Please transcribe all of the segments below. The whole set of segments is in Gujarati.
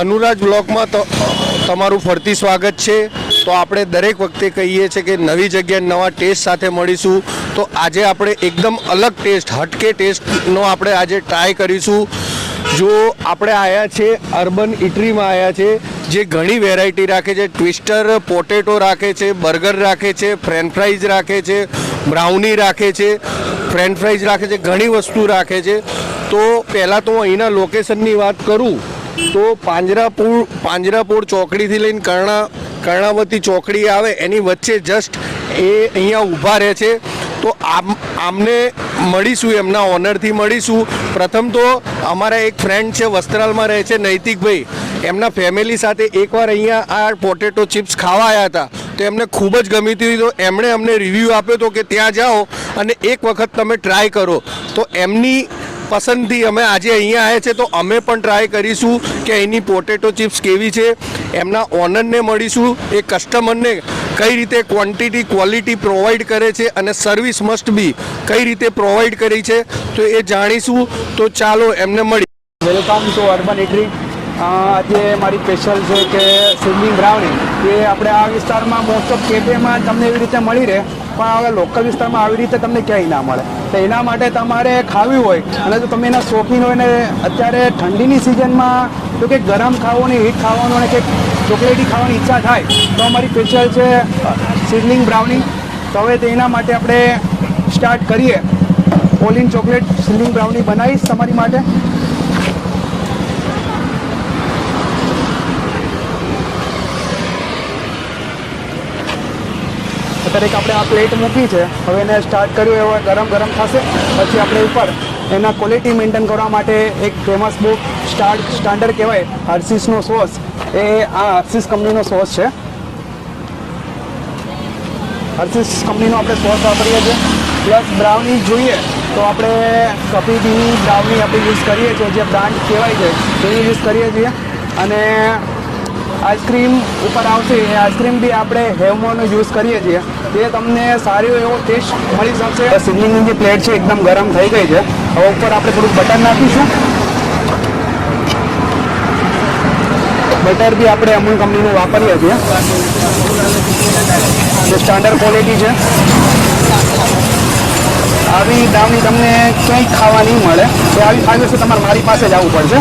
અનુરાજ બ્લોગમાં તમારું ફરતી સ્વાગત છે। તો આપણે દરેક વખતે કહીએ છીએ કે નવી જગ્યાએ નવા ટેસ્ટ સાથે મળીશું। તો આજે આપણે એકદમ અલગ ટેસ્ટ, હટકે ટેસ્ટનો આપણે આજે ટ્રાય કરીશું। જો આપણે આવ્યા છે અર્બન ઇટરીમાં આવ્યા છે, જે ઘણી વેરાયટી રાખે છે। ટ્વિસ્ટર પોટેટો રાખે છે, બર્ગર રાખે છે, ફ્રેન્ચ ફ્રાઈઝ રાખે છે, બ્રાઉની રાખે છે, ફ્રેન્ચ ફ્રાઈઝ રાખે છે, ઘણી વસ્તુ રાખે છે। તો પહેલાં તો અહીંના લોકેશનની વાત કરું તો પાંજરાપોળ ચોકડીથી લઈને કર્ણાવતી ચોકડી આવે એની વચ્ચે જસ્ટ એ અહીંયા ઊભા રહે છે। તો આમને મળીશું, એમના ઓનરથી મળીશું। પ્રથમ તો અમારા એક ફ્રેન્ડ છે, વસ્ત્રાલમાં રહે છે, નૈતિકભાઈ, એમના ફેમિલી સાથે એકવાર અહીંયા આ પોટેટો ચિપ્સ ખાવા આવ્યા હતા, તો એમને ખૂબ જ ગમી હતી। તો એમણે અમને રિવ્યૂ આપ્યો હતો કે ત્યાં જાઓ અને એક વખત તમે ટ્રાય કરો। તો એમની પસંદથી અમે આજે અહીંયા આવ્યા છે, તો અમે પણ ટ્રાય કરીશું કે અહીંની પોટેટો ચિપ્સ કેવી છે। એમના ઓનરને મળીશું, એ કસ્ટમરને કઈ રીતે ક્વોન્ટિટી ક્વોલિટી પ્રોવાઈડ કરે છે અને સર્વિસ મસ્ટ બી કઈ રીતે પ્રોવાઈડ કરી છે, તો એ જાણીશું। તો ચાલો એમને મળી। Welcome to Urban Eatery. આજે મારી સ્પેશિયલ છે કે સિઝલિંગ બ્રાઉની, એ આપણે આ વિસ્તારમાં મોસ્ટ ઓફ કેફેમાં તમને એવી રીતે મળી રહે, પણ હવે લોકલ વિસ્તારમાં આવી રીતે તમને ક્યાંય ના મળે। તો એના માટે તમારે ખાવી હોય અને જો તમે એના શોખીન હોય ને અત્યારે ઠંડીની સિઝનમાં તો કે ગરમ ખાવાનું, હીટ ખાવાનું અને કંઈક ચોકલેટી ખાવાની ઈચ્છા થાય તો અમારી સ્પેશિયલ છે સિઝલિંગ બ્રાઉની। તો હવે તેના માટે આપણે સ્ટાર્ટ કરીએ। All in chocolate sizzling brownie બનાવીશ તમારી માટે। અત્યારે આપણે આ પ્લેટ મૂકી છે, હવે એને સ્ટાર્ટ કર્યું એવો ગરમ થશે। પછી આપણે ઉપર એના ક્વોલિટી મેન્ટેન કરવા માટે એક ફેમસ બહુ સ્ટાન્ડર્ડ કહેવાય હર્શિસનો સોસ, એ આ હર્શિસ કંપનીનો સોસ છે। હર્શિસ કંપનીનો આપણે સોસ વાપરીએ છીએ। પ્લસ બ્રાઉની જોઈએ તો આપણે કપીબીની બ્રાઉની આપણે યુઝ કરીએ છીએ, જે બ્રાન્ડ કહેવાય છે એ યુઝ કરીએ છીએ। અને આઈસ્ક્રીમ ઉપર આવશે, એ આઈસ્ક્રીમ બી આપણે હેવમોનો યુઝ કરીએ છીએ, જે તમને સારો એવો ટેસ્ટ મળી શકશે। સિઝલિંગની જે પ્લેટ છે એકદમ ગરમ થઈ ગઈ છે। હવે ઉપર આપણે થોડુંક બટર નાખીશું। બટર બી આપણે અમૂલ કંપનીનું વાપરીએ છીએ, જે સ્ટાન્ડર્ડ ક્વોલિટી છે। આવી બ્રાઉની તમને ક્યાંય ખાવા નહીં મળે, તો આવી ખાવી હશે તમારે મારી પાસે જ આવવું પડશે।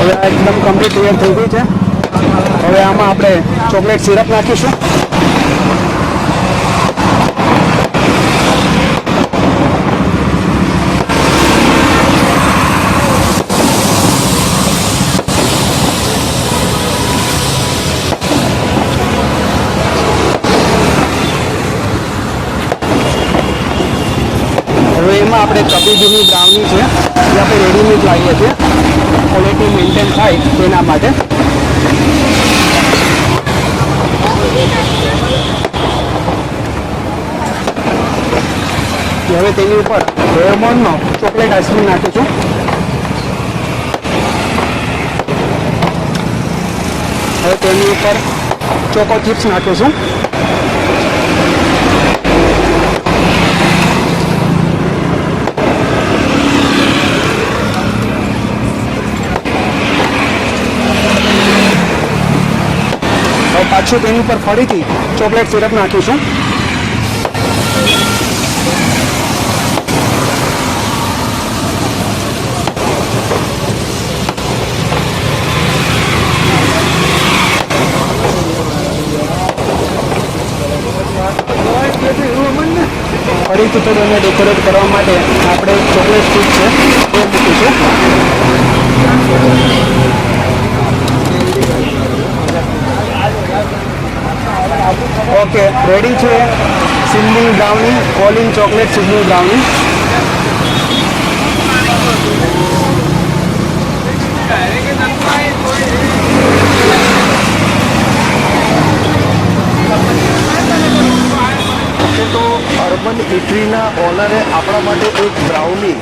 હવે એકદમ કમ્પ્લીટ તૈયાર થઈ ગઈ છે। હવે આમાં આપણે ચોકલેટ સિરપ નાખીશું। હવે એમાં આપણે કપીબીની બ્રાઉની છે, જે આપણે રેડીમેડ લાવીએ છીએ, ક્વોલિટી મેન્ટેન થાય તેના માટે। હવે તેની ઉપર રેમોનનો ચોકલેટ આઈસ્ક્રીમ નાખીશું। હવે તેની ઉપર ચોકો ચિપ્સ નાખીશું। પાછું તેની ઉપર ફરીથી ચોકલેટ સિરપ નાખીશું। ફરીથી થોડું એને ડેકોરેટ કરવા માટે આપણે ચોકલેટ સ્ટીક છે એ મૂકીશું। ઓકે, રેડી છે sizzling brownie, all in chocolate sizzling brownie. તો અર્બન ઇટરીના ઓનરે આપણા માટે એક brownie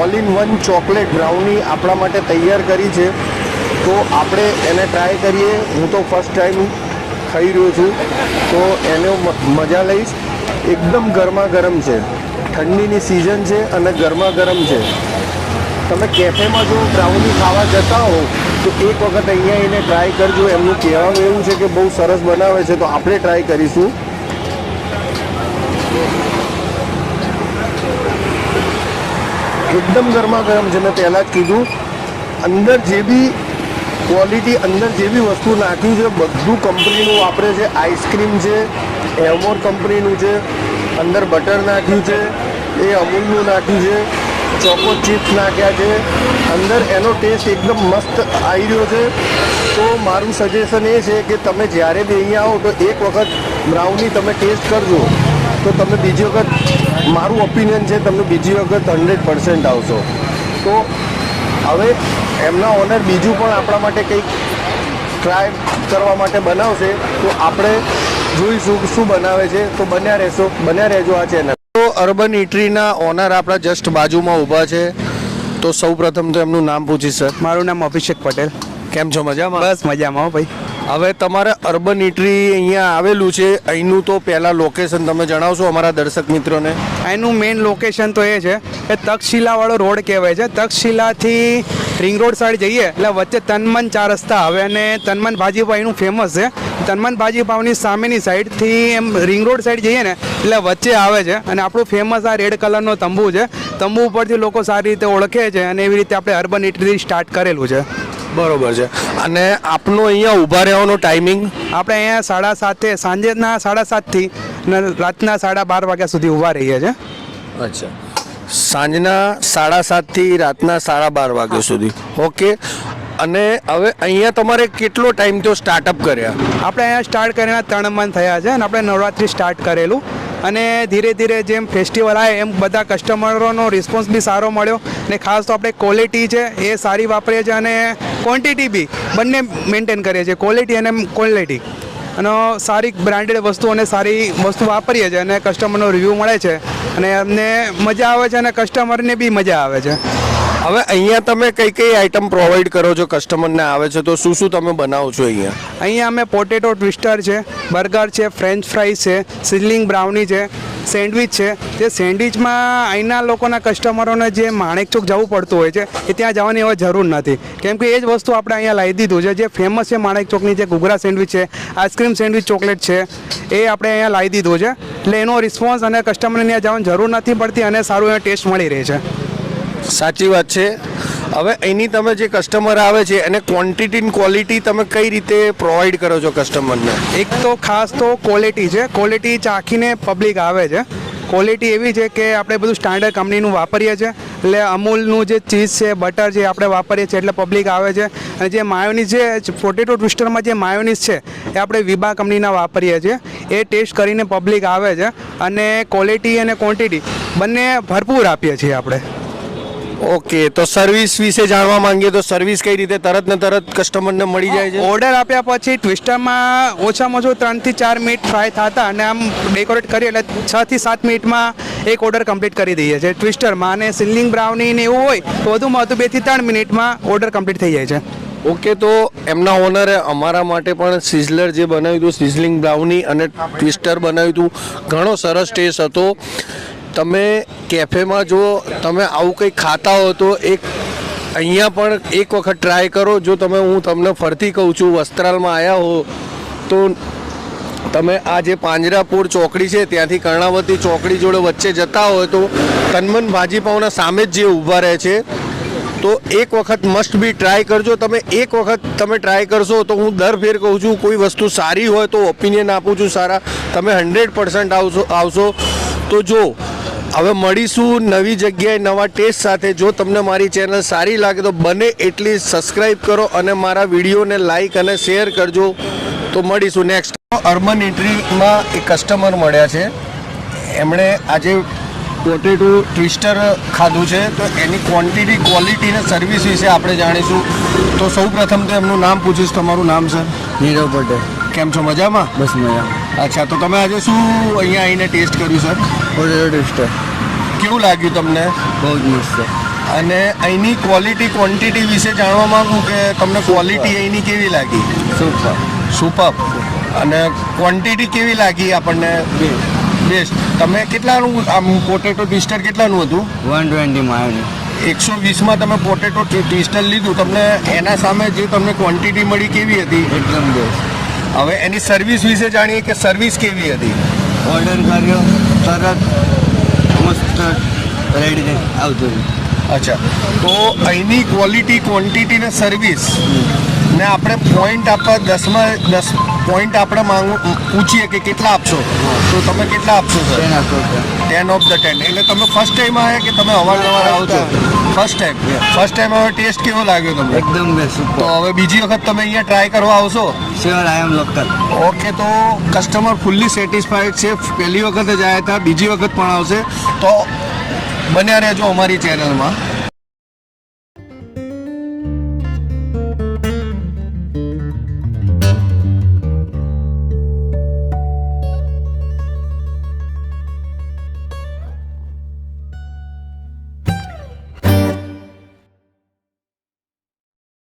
all in one chocolate brownie આપણા માટે તૈયાર કરી છે. તો આપણે એને ટ્રાય કરીએ. હું તો ફર્સ્ટ ટાઈમ ખાઈ રહ્યો છું, તો એનો મજા લઈશ. એકદમ ગરમા ગરમ છે, ઠંડીની સિઝન છે અને ગરમા ગરમ છે. તમે કેફેમાં જો બ્રાઉની ખાવા જતા હો તો એક વખત અહીંયા એને ટ્રાય કરજો. એમનું કહેવાનું એવું છે કે બહુ સરસ બનાવે છે, તો આપણે ટ્રાય કરીશું. એકદમ ગરમા ગરમ છે. મેં પહેલાં જ કીધું, અંદર જે બી ક્વોલિટી, અંદર જે બી વસ્તુ નાખ્યું છે બધું કંપનીનું વાપરે છે. આઈસ્ક્રીમ છે, એવમોર કંપનીનું છે, અંદર બટર નાખ્યું છે, એ અમૂલનું નાખ્યું છે, ચોકો ચિપ્સ નાખ્યા છે અંદર. એનો ટેસ્ટ એકદમ મસ્ત આવી રહ્યો છે. તો મારું સજેશન એ છે કે તમે જ્યારે બી અહીંયા આવો તો એક વખત બ્રાઉની તમે ટેસ્ટ કરજો, તો તમે બીજી વખત, મારું ઓપિનિયન છે, તમે બીજી વખત 100% આવશો. તો હવે એમના ઓનર બીજું પણ આપણા માટે કંઈક ટ્રાય કરવા માટે બનાવશે, તો આપણે જોઈશું શું બનાવે છે. તો બન્યા રહેજો આ ચેનલ. તો અર્બન ઇટરીના ઓનર આપણા જસ્ટ બાજુમાં ઊભા છે. તો સૌ પ્રથમ તો એમનું નામ પૂછીશ સર. મારું નામ અભિષેક પટેલ. કેમ છો? મજામાં? બસ મજામાં હો ભાઈ. હવે તમારે અર્બન ઇટરી અહીંયા આવેલું છે, અહીંનું તો પહેલાં લોકેશન તમે જણાવશો અમારા દર્શક મિત્રોને? અહીંનું મેઇન લોકેશન તો એ છે કે તક્ષશિલાવાળો રોડ કહેવાય છે. તક્ષશિલાથી રિંગ રોડ સાઈડ જઈએ એટલે વચ્ચે તનમન 4 રસ્તા આવે અને તનમન ભાજીપાવ અહીંનું ફેમસ છે. તનમન ભાજીપાવની સામેની સાઈડથી એમ રિંગ રોડ સાઈડ જઈએ ને એટલે વચ્ચે આવે છે. અને આપણું ફેમસ આ રેડ કલરનો તંબુ છે. તંબુ ઉપરથી લોકો સારી રીતે ઓળખે છે અને એવી રીતે આપણે અર્બન ઇટરીથી સ્ટાર્ટ કરેલું છે. બરોબર છે. અને આપનો અહીંયા ઊભા રહેવાનો ટાઈમિંગ? આપણે અહીંયા 7:30 સાંજના 7:30થી અને રાતના 12:30 વાગ્યા સુધી ઊભા રહીએ છીએ. અચ્છા, સાંજના 7:30થી રાતના 12:30 વાગ્યા સુધી. ઓકે. અને હવે અહીંયા તમારે કેટલો ટાઈમ તો સ્ટાર્ટઅપ કર્યા? આપણે અહીંયા સ્ટાર્ટ કરીને 3 મંથ થયા છે અને આપણે નવરાત્રિ સ્ટાર્ટ કરેલું. અને ધીરે ધીરે જેમ ફેસ્ટિવલ આવે એમ બધા કસ્ટમરોનો રિસ્પોન્સ બી સારો મળ્યો. અને ખાસ તો આપણે ક્વોલિટી છે એ સારી વાપરીએ છીએ અને ક્વોન્ટિટી બી બંને મેન્ટેન કરીએ છીએ, ક્વોલિટી અને ક્વોલિટી. અને સારી બ્રાન્ડેડ વસ્તુ અને સારી વસ્તુ વાપરીએ છીએ અને કસ્ટમરનો રિવ્યૂ મળે છે અને અમને મજા આવે છે અને કસ્ટમરને બી મજા આવે છે. હવે અહીંયા તમે કઈ કઈ આઈટમ પ્રોવાઈડ કરો છો કસ્ટમરને આવે છે તો શું શું તમે બનાવો છો અહીંયા? અહીંયા અમે પોટેટો ટ્વિસ્ટર છે, બર્ગર છે, ફ્રેન્ચ ફ્રાઈઝ છે, સિઝલિંગ બ્રાઉની છે, સેન્ડવિચ છે. જે સેન્ડવિચમાં અહીંના લોકોના કસ્ટમરોને જે માણેક ચોક જવું પડતું હોય છે એ ત્યાં જવાની હવે જરૂર નથી, કેમ કે એ જ વસ્તુ આપણે અહીંયા લાવી દીધું છે. જે ફેમસ છે માણેક ચોકની જે ઘૂઘરા સેન્ડવિચ છે, આઈસ્ક્રીમ સેન્ડવિચ ચોકલેટ છે, એ આપણે અહીંયા લાવી દીધું છે. એટલે એનો રિસ્પોન્સ અને કસ્ટમરને ત્યાં જવાની જરૂર નથી પડતી અને સારું એનો ટેસ્ટ મળી રહે છે. સાચી વાત છે. હવે અહીંની તમે જે કસ્ટમર આવે છે એને ક્વોન્ટિટી અને ક્વોલિટી તમે કઈ રીતે પ્રોવાઈડ કરો છો કસ્ટમરને? એક તો ખાસ તો ક્વોલિટી છે. ક્વોલિટી ચાખીને પબ્લિક આવે છે. ક્વોલિટી એવી છે કે આપણે બધું સ્ટાન્ડર્ડ કંપનીનું વાપરીએ છીએ. એટલે અમૂલનું જે ચીઝ છે, બટર છે, આપણે વાપરીએ છીએ એટલે પબ્લિક આવે છે. અને જે માયોનીઝ છે, પોટેટો ટ્વિસ્ટરમાં જે માયોનીઝ છે એ આપણે વિભા કંપનીના વાપરીએ છીએ. એ ટેસ્ટ કરીને પબ્લિક આવે છે અને ક્વોલિટી અને ક્વોન્ટિટી બંને ભરપૂર આપીએ છીએ આપણે. ઓકે. તો સર્વિસ વિશે જાણવા માંગીએ તો સર્વિસ કઈ રીતે તરત ને તરત કસ્ટમરને મળી જાય છે? ઓર્ડર આપ્યા પછી ટ્વિસ્ટરમાં ઓછામાં ઓછું 3 થી 4 મિનિટ ફ્રાય થતા અને આમ ડેકોરેટ કરીએ એટલે 6 થી 7 મિનિટમાં એક ઓર્ડર કમ્પ્લીટ કરી દઈએ છીએ ટ્વિસ્ટરમાં. અને સિઝલિંગ બ્રાઉની ને એવું હોય તો વધુમાં વધુ 2 થી 3 મિનિટમાં ઓર્ડર કમ્પ્લીટ થઈ જાય છે. ઓકે. તો એમના ઓનરે અમારા માટે પણ સિઝલર જે બનાવ્યું હતું, સિઝલિંગ બ્રાઉની અને ટ્વિસ્ટર બનાવ્યું હતું, ઘણો સરસ ટેસ્ટ હતો. તમે કેફેમાં જો તમે આવું કંઈ ખાતા હો તો અહીંયા પણ એક વખત ટ્રાય કરો. જો હું તમને ફરતી કહું છું, વસ્ત્રાલમાં આવ્યા હો તો તમે આ જે પાંજરાપોળ ચોકડી છે ત્યાંથી કર્ણાવતી ચોકડી જોડે વચ્ચે જતા હોય તો તનમન ભાજીપાવના સામે જ જે ઊભા રહે છે, તો એક વખત મસ્ટ બી ટ્રાય કરજો. તમે એક વખત તમે ટ્રાય કરશો તો હું દર ફેર કહું છું, કોઈ વસ્તુ સારી હોય તો ઓપિનિયન આપું છું સારા, તમે 100% આવશો. તો જો હવે મળીશું નવી જગ્યાએ નવા ટેસ્ટ સાથે. જો તમને મારી ચેનલ સારી લાગે તો બને એટલી સબસ્ક્રાઈબ કરો અને મારા વિડીયોને લાઈક અને શેર કરજો. તો મળીશું નેક્સ્ટ. અર્બન ઇટરીમાં એક કસ્ટમર મળ્યા છે, એમણે આજે પોટેટો ટ્વિસ્ટર ખાધું છે, તો એની ક્વોન્ટિટી, ક્વોલિટી અને સર્વિસ વિશે આપણે જાણીશું. તો સૌ પ્રથમ તો એમનું નામ પૂછીશ. તમારું નામ સર? નીરવ પટેલ. કેમ છો? મજામાં? બસ મજામાં. અચ્છા, તો તમે આજે શું અહીંયા આવીને ટેસ્ટ કર્યું સર? પોટેટો ટેસ્ટર કેવું લાગ્યું તમને? બહુ જ મસ્ત. અને અહીંની ક્વોલિટી ક્વોન્ટિટી વિશે જાણવા માંગુ કે તમને ક્વોલિટી અહીંની કેવી લાગી? સુપર. સુપર. અને ક્વોન્ટિટી કેવી લાગી આપણને? બેસ્ટ. તમે કેટલાનું આમ પોટેટો ટ્વિસ્ટર કેટલાનું હતું? 120 માં 120માં તમે પોટેટો ટ્વિસ્ટર લીધું, તમને એના સામે જે તમને ક્વોન્ટિટી મળી કેવી હતી? એકદમ બેસ્ટ. હવે એની સર્વિસ વિશે જાણીએ કે સર્વિસ કેવી હતી? ઓર્ડર કર્યો તરત મસ્ત રેડી આવતું. અચ્છા, તો અહીંની ક્વોલિટી ક્વોન્ટિટી ને સર્વિસ ને આપણે પોઈન્ટ આપવા 10માં 10 પોઈન્ટ આપણે પૂછીએ કે કેટલા આપશો, તો તમે કેટલા આપશો સર? 10 of the 10. એટલે તમે ફર્સ્ટ ટાઈમ આવ્યા કે તમે અવારનવાર આવો છો? First time. હવે ટેસ્ટ કેવો લાગ્યો તમને? એકદમ બેસ્ટ. તો હવે બીજી વખત તમે અહીંયા ટ્રાય કરવા આવશો? શ્યોર, આઈ એમ લોકલ. ઓકે, તો કસ્ટમર ફૂલ્લી સેટિસ્ફાઈડ છે. પહેલી વખત જ આવ્યા હતા, બીજી વખત પણ આવશે. તો બન્યા રહેજો અમારી ચેનલમાં.